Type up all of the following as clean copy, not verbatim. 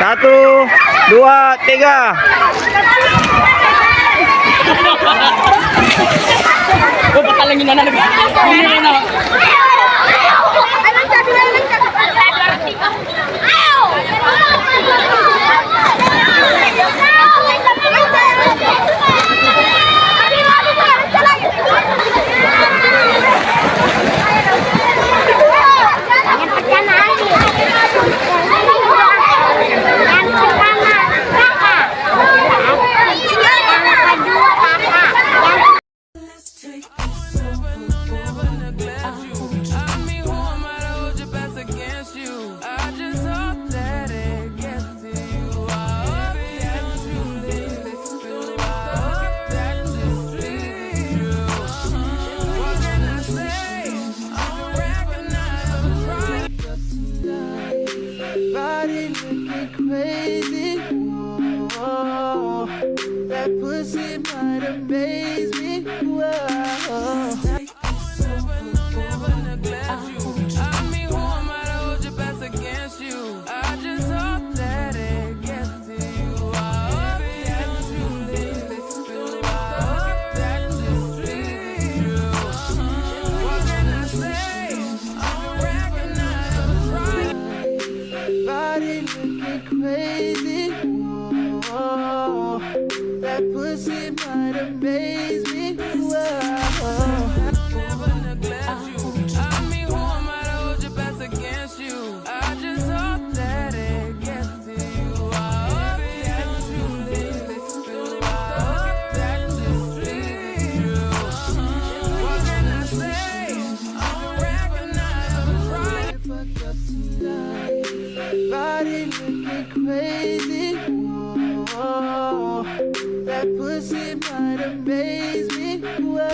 Satu, dua, tiga. Oh, pakalangin na nalang. Hindi na. Body looking crazy. Whoa, that pussy might amaze me. Whoa. Body looking crazy. Whoa, that pussy might amaze me. Whoa. Body looking crazy. Whoa, that pussy might amaze me. Whoa.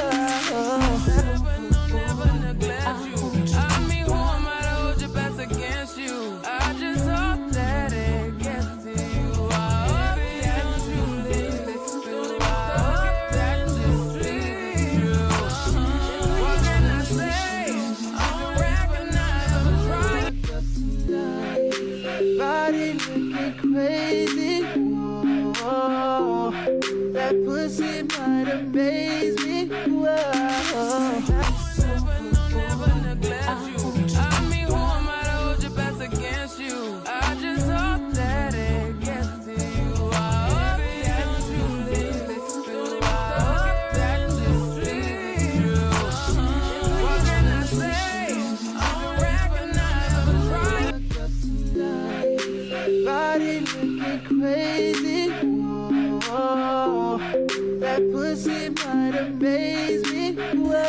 Body looking crazy. Whoa, that pussy might amaze me. Whoa. Body looking crazy. Whoa, that pussy might amaze me. Whoa.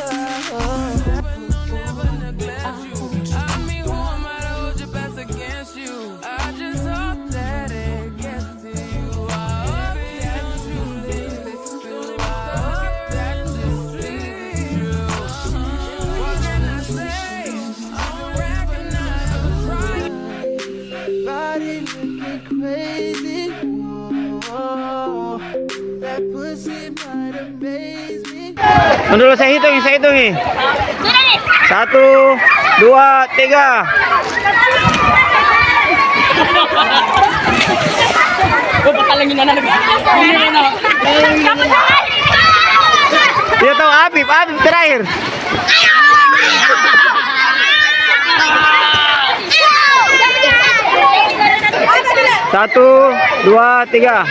Body looking crazy. Whoa, that pussy might amaze me. Dulu saya hitung nih. Satu, dua, tiga. Oh, pakalangin na nalang. Hindi na. Dia tahu Habib terakhir. Satu, dua, tiga.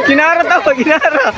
Ginara tahu, Ginara.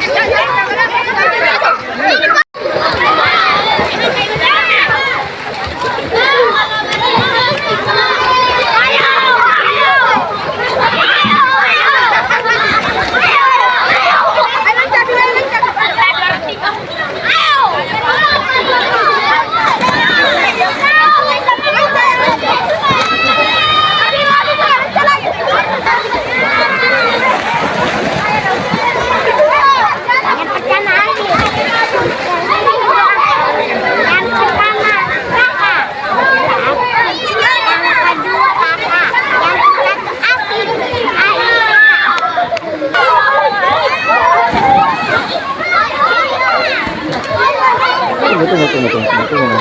Tunggu.